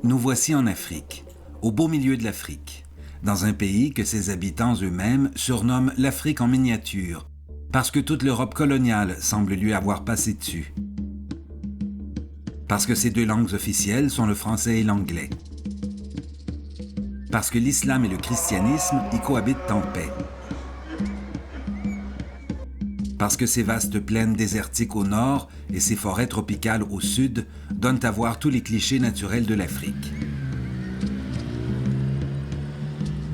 Nous voici en Afrique, au beau milieu de l'Afrique, dans un pays que ses habitants eux-mêmes surnomment l'Afrique en miniature, parce que toute l'Europe coloniale semble lui avoir passé dessus. Parce que ses deux langues officielles sont le français et l'anglais. Parce que l'islam et le christianisme y cohabitent en paix. Parce que ces vastes plaines désertiques au nord et ces forêts tropicales au sud donnent à voir tous les clichés naturels de l'Afrique.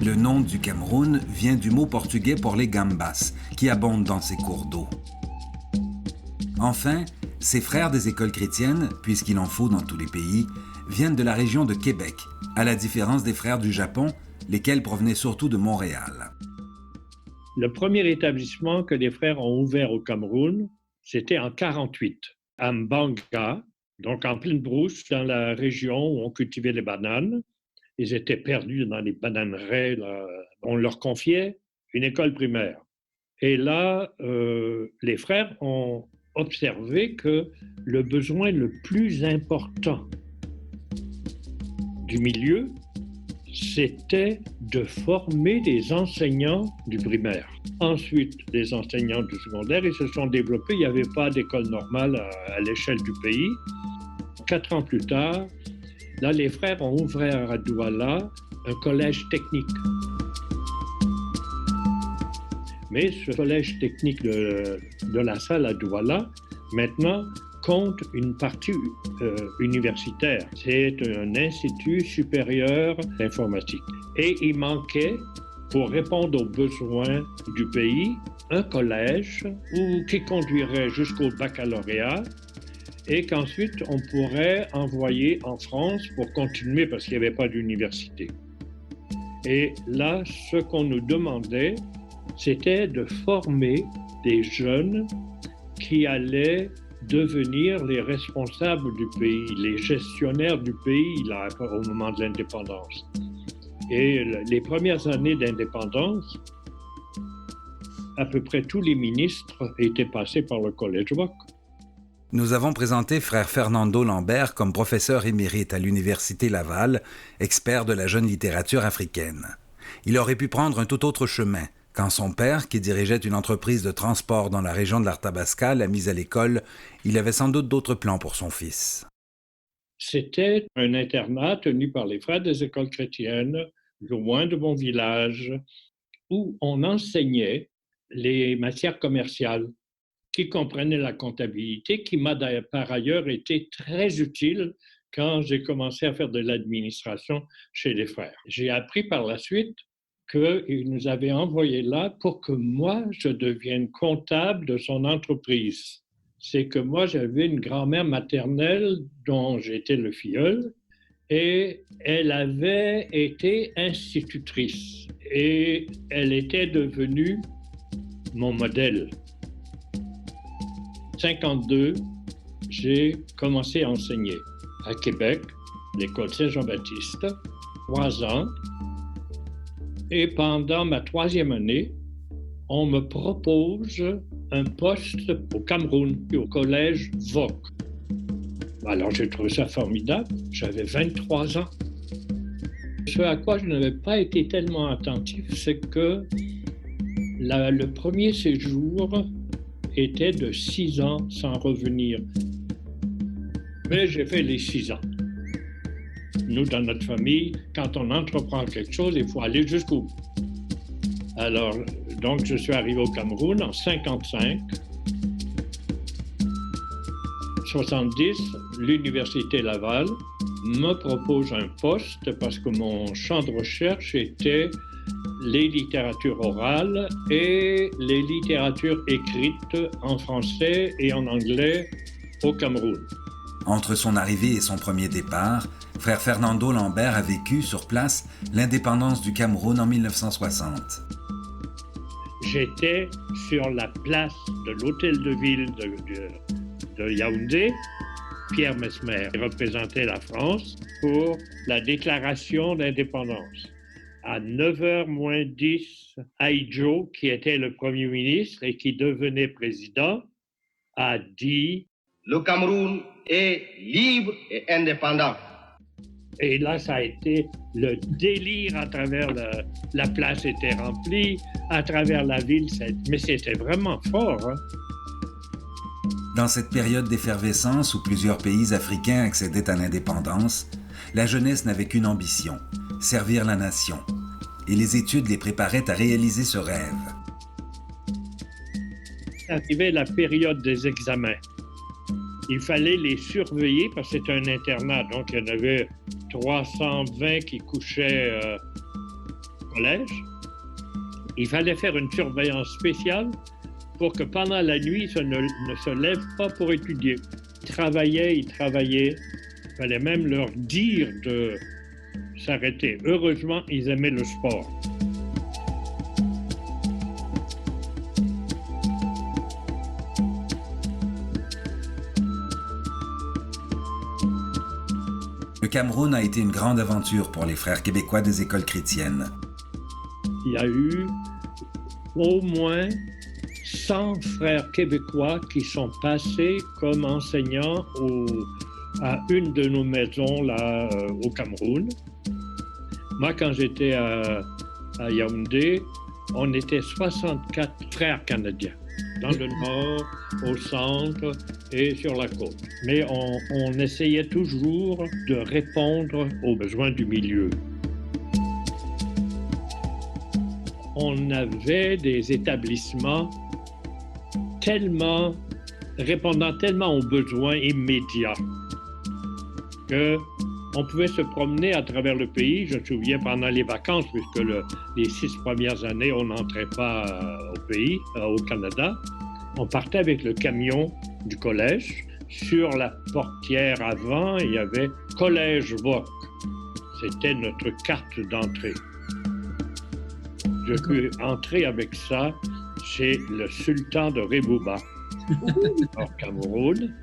Le nom du Cameroun vient du mot portugais pour les gambas, qui abondent dans ces cours d'eau. Enfin, ces frères des écoles chrétiennes, puisqu'il en faut dans tous les pays, viennent de la région de Québec, à la différence des frères du Japon, lesquels provenaient surtout de Montréal. Le premier établissement que les frères ont ouvert au Cameroun, c'était en 1948, à Mbanga, donc en pleine brousse, dans la région où on cultivait les bananes. Ils étaient perdus dans les bananeraies. Là. On leur confiait une école primaire. Et là, les frères ont observé que le besoin le plus important du milieu, c'était de former des enseignants du primaire. Ensuite, des enseignants du secondaire, ils se sont développés. Il n'y avait pas d'école normale à l'échelle du pays. 4 ans plus tard, là, les frères ont ouvert à Douala un collège technique. Mais ce collège technique de la salle à Douala, maintenant, compte une partie universitaire. C'est un institut supérieur d'informatique. Et il manquait, pour répondre aux besoins du pays, un collège qui conduirait jusqu'au baccalauréat et qu'ensuite on pourrait envoyer en France pour continuer parce qu'il n'y avait pas d'université. Et là, ce qu'on nous demandait, c'était de former des jeunes qui allaient devenir les responsables du pays, les gestionnaires du pays là, au moment de l'indépendance. Et les premières années d'indépendance, à peu près tous les ministres étaient passés par le Collège Voc. Nous avons présenté frère Fernando Lambert comme professeur émérite à l'Université Laval, expert de la jeune littérature africaine. Il aurait pu prendre un tout autre chemin, quand son père, qui dirigeait une entreprise de transport dans la région de l'Arthabasca, l'a mis à l'école, il avait sans doute d'autres plans pour son fils. C'était un internat tenu par les frères des écoles chrétiennes, loin de mon village, où on enseignait les matières commerciales, qui comprenaient la comptabilité, qui m'a par ailleurs été très utile quand j'ai commencé à faire de l'administration chez les frères. J'ai appris par la suite qu'il nous avait envoyé là pour que moi, je devienne comptable de son entreprise. C'est que moi, j'avais une grand-mère maternelle dont j'étais le filleul et elle avait été institutrice et elle était devenue mon modèle. En 1952, j'ai commencé à enseigner à Québec, l'école Saint-Jean-Baptiste, 3 ans. Et pendant ma 3e année, on me propose un poste au Cameroun, au collège Voc. Alors j'ai trouvé ça formidable, j'avais 23 ans. Ce à quoi je n'avais pas été tellement attentif, c'est que le premier séjour était de 6 ans sans revenir. Mais j'ai fait les 6 ans. Nous, dans notre famille, quand on entreprend quelque chose, il faut aller jusqu'au bout. Alors, donc, je suis arrivé au Cameroun en 1955. 1970, l'Université Laval me propose un poste parce que mon champ de recherche était les littératures orales et les littératures écrites en français et en anglais au Cameroun. Entre son arrivée et son premier départ, frère Fernando Lambert a vécu sur place l'indépendance du Cameroun en 1960. J'étais sur la place de l'hôtel de ville de Yaoundé. Pierre Messmer représentait la France pour la déclaration d'indépendance. À 9h moins 10, Aïdjo, qui était le Premier ministre et qui devenait président, a dit « Le Cameroun est libre et indépendant. Et là, ça a été le délire à travers la place était remplie, à travers la ville, mais c'était vraiment fort. Hein? Dans cette période d'effervescence où plusieurs pays africains accédaient à l'indépendance, la jeunesse n'avait qu'une ambition, servir la nation. Et les études les préparaient à réaliser ce rêve. Arrivait la période des examens. Il fallait les surveiller parce que c'était un internat, donc il y en avait 320 qui couchaient au collège. Il fallait faire une surveillance spéciale pour que pendant la nuit, ils ne se lèvent pas pour étudier. Ils travaillaient. Il fallait même leur dire de s'arrêter. Heureusement, ils aimaient le sport. Le Cameroun a été une grande aventure pour les frères québécois des écoles chrétiennes. Il y a eu au moins 100 frères québécois qui sont passés comme enseignants à une de nos maisons là, au Cameroun. Moi, quand j'étais à Yaoundé, on était 64 frères canadiens, dans le nord, au centre et sur la côte. Mais on essayait toujours de répondre aux besoins du milieu. On avait des établissements répondant tellement aux besoins immédiats qu'on pouvait se promener à travers le pays. Je me souviens pendant les vacances, puisque les 6 premières années, on n'entrait pas au pays, au Canada. On partait avec le camion du collège. Sur la portière avant, il y avait « Collège VOC ». C'était notre carte d'entrée. Je peux entrer avec ça chez le sultan de Rebouba, au Cameroun,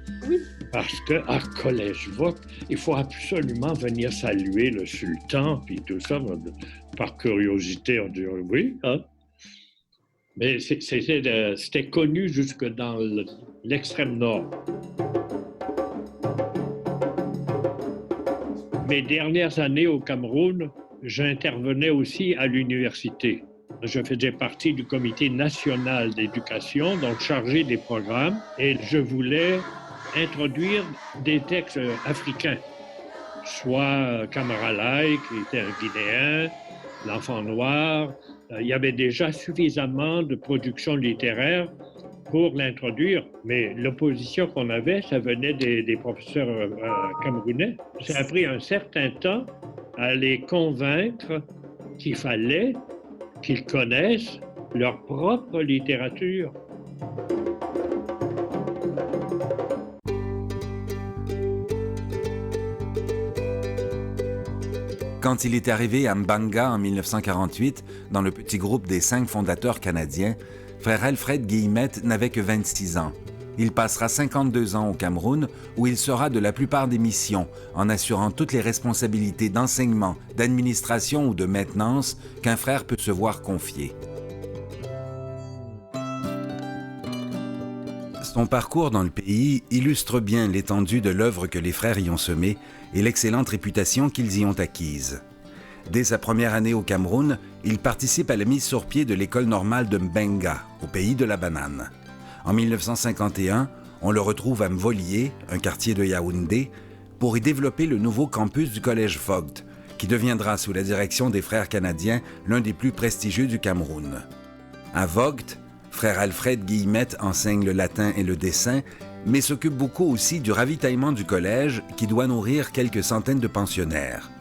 parce qu'à Collège VOC, il faut absolument venir saluer le sultan, puis tout ça. Par curiosité, on dit oui. Hein? Mais c'était connu jusque dans l'extrême nord. Mes dernières années au Cameroun, j'intervenais aussi à l'université. Je faisais partie du comité national d'éducation, donc chargé des programmes, et je voulais introduire des textes africains, soit Camaralai, qui était un Guinéen, L'Enfant Noir. Il y avait déjà suffisamment de production littéraire pour l'introduire, mais l'opposition qu'on avait, ça venait des professeurs camerounais. Ça a pris un certain temps à les convaincre qu'il fallait qu'ils connaissent leur propre littérature. Quand il est arrivé à Mbanga en 1948, dans le petit groupe des 5 fondateurs canadiens, frère Alfred Guillemette n'avait que 26 ans. Il passera 52 ans au Cameroun, où il sera de la plupart des missions, en assurant toutes les responsabilités d'enseignement, d'administration ou de maintenance qu'un frère peut se voir confier. Son parcours dans le pays illustre bien l'étendue de l'œuvre que les frères y ont semée et l'excellente réputation qu'ils y ont acquise. Dès sa première année au Cameroun, il participe à la mise sur pied de l'école normale de Mbenga, au pays de la banane. En 1951, on le retrouve à Mvolié, un quartier de Yaoundé, pour y développer le nouveau campus du Collège Vogt, qui deviendra sous la direction des frères canadiens l'un des plus prestigieux du Cameroun. À Vogt, frère Alfred Guillemette enseigne le latin et le dessin, mais s'occupe beaucoup aussi du ravitaillement du collège qui doit nourrir quelques centaines de pensionnaires.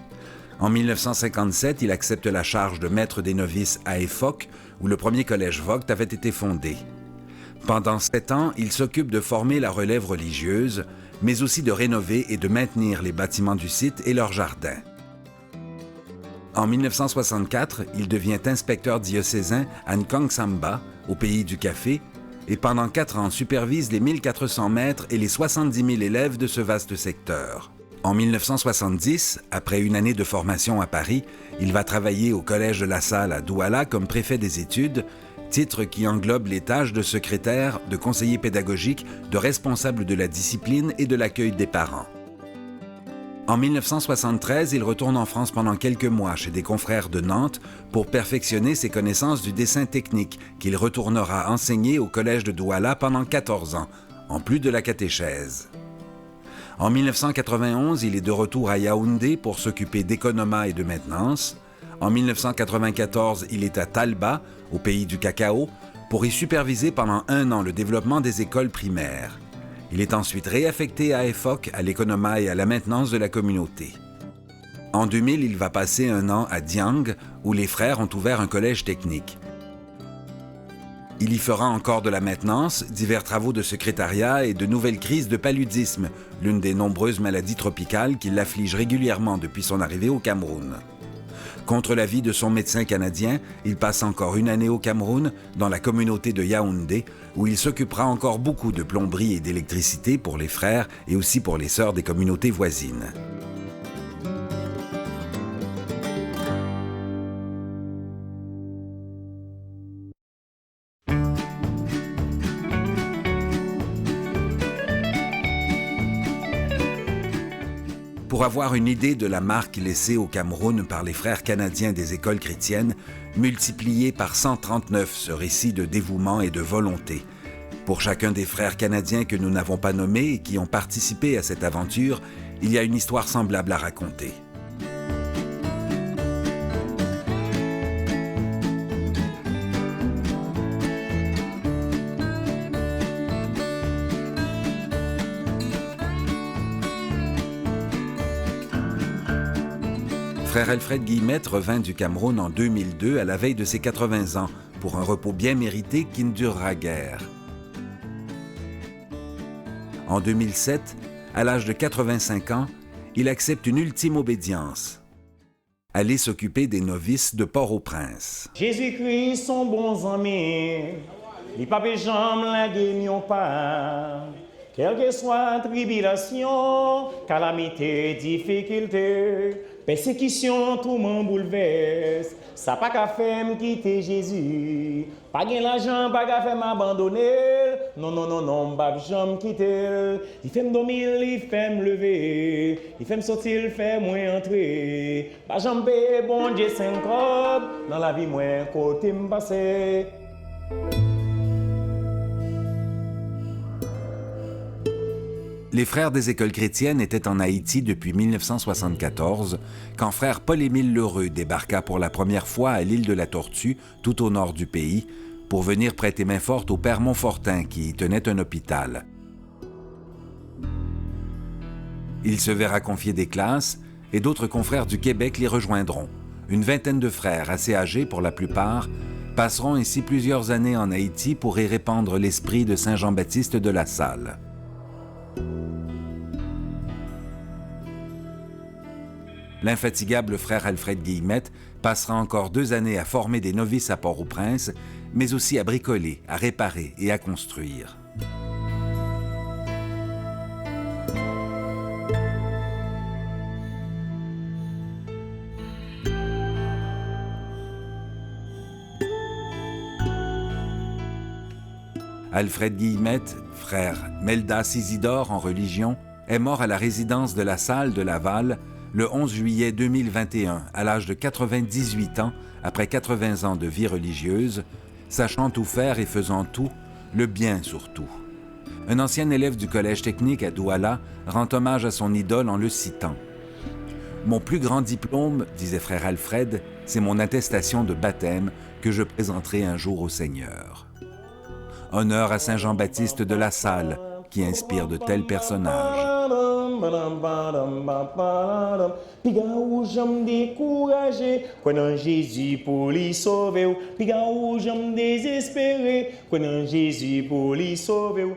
En 1957, il accepte la charge de maître des novices à Efok, où le premier collège Vogt avait été fondé. Pendant 7 ans, il s'occupe de former la relève religieuse, mais aussi de rénover et de maintenir les bâtiments du site et leurs jardins. En 1964, il devient inspecteur diocésain à Nkongsamba, au pays du café, et pendant 4 ans supervise les 1400 maîtres et les 70 000 élèves de ce vaste secteur. En 1970, après une année de formation à Paris, il va travailler au Collège de la Salle à Douala comme préfet des études, titre qui englobe les tâches de secrétaire, de conseiller pédagogique, de responsable de la discipline et de l'accueil des parents. En 1973, il retourne en France pendant quelques mois chez des confrères de Nantes pour perfectionner ses connaissances du dessin technique qu'il retournera enseigner au collège de Douala pendant 14 ans, en plus de la catéchèse. En 1991, il est de retour à Yaoundé pour s'occuper d'économat et de maintenance. En 1994, il est à Talba, au pays du cacao, pour y superviser pendant 1 an le développement des écoles primaires. Il est ensuite réaffecté à EFOC, à l'économat et à la maintenance de la communauté. En 2000, il va passer 1 an à Diang, où les frères ont ouvert un collège technique. Il y fera encore de la maintenance, divers travaux de secrétariat et de nouvelles crises de paludisme, l'une des nombreuses maladies tropicales qui l'affligent régulièrement depuis son arrivée au Cameroun. Contre l'avis de son médecin canadien, il passe encore 1 année au Cameroun, dans la communauté de Yaoundé, où il s'occupera encore beaucoup de plomberie et d'électricité pour les frères et aussi pour les sœurs des communautés voisines. Pour avoir une idée de la marque laissée au Cameroun par les frères canadiens des écoles chrétiennes, multipliez par 139 ce récit de dévouement et de volonté. Pour chacun des frères canadiens que nous n'avons pas nommés et qui ont participé à cette aventure, il y a une histoire semblable à raconter. Frère Alfred Guillemette revint du Cameroun en 2002 à la veille de ses 80 ans pour un repos bien mérité qui ne durera guère. En 2007, à l'âge de 85 ans, il accepte une ultime obédience. Aller s'occuper des novices de Port-au-Prince. Jésus-Christ, son bon ami, il pas jamais la guénion pas. Quelle que soit tribulation, calamité, difficulté, persécution, tout m'en bouleverse. Ça pas qu'à faire me quitter Jésus. Pas gain l'argent, pas qu'à faire m'abandonner. Non, non, non, non, pas jamais quitter. Il fait me dormir, il fait me lever. Il fait me sortir, il fait moi entrer. Pas jamais payer, bon Dieu, 5 robes. Dans la vie, moi, côté me passer. Les frères des écoles chrétiennes étaient en Haïti depuis 1974, quand frère Paul-Émile Lheureux débarqua pour la première fois à l'île de la Tortue, tout au nord du pays, pour venir prêter main forte au père Montfortin qui y tenait un hôpital. Il se verra confier des classes et d'autres confrères du Québec les rejoindront. Une vingtaine de frères, assez âgés pour la plupart, passeront ainsi plusieurs années en Haïti pour y répandre l'esprit de Saint Jean-Baptiste de La Salle. L'infatigable frère Alfred Guillemette passera encore 2 années à former des novices à Port-au-Prince, mais aussi à bricoler, à réparer et à construire. Alfred Guillemette, frère Meldas Isidore en religion, est mort à la résidence de La Salle de Laval le 11 juillet 2021, à l'âge de 98 ans, après 80 ans de vie religieuse, sachant tout faire et faisant tout, le bien surtout. Un ancien élève du collège technique à Douala rend hommage à son idole en le citant. « Mon plus grand diplôme, disait frère Alfred, c'est mon attestation de baptême que je présenterai un jour au Seigneur. » Honneur à Saint Jean-Baptiste de La Salle, qui inspire de tels personnages. Piga où j'aime décourager, quand Jésus pour lui sauver. Piga où j'aime désespérer, quand Jésus pour lui sauver.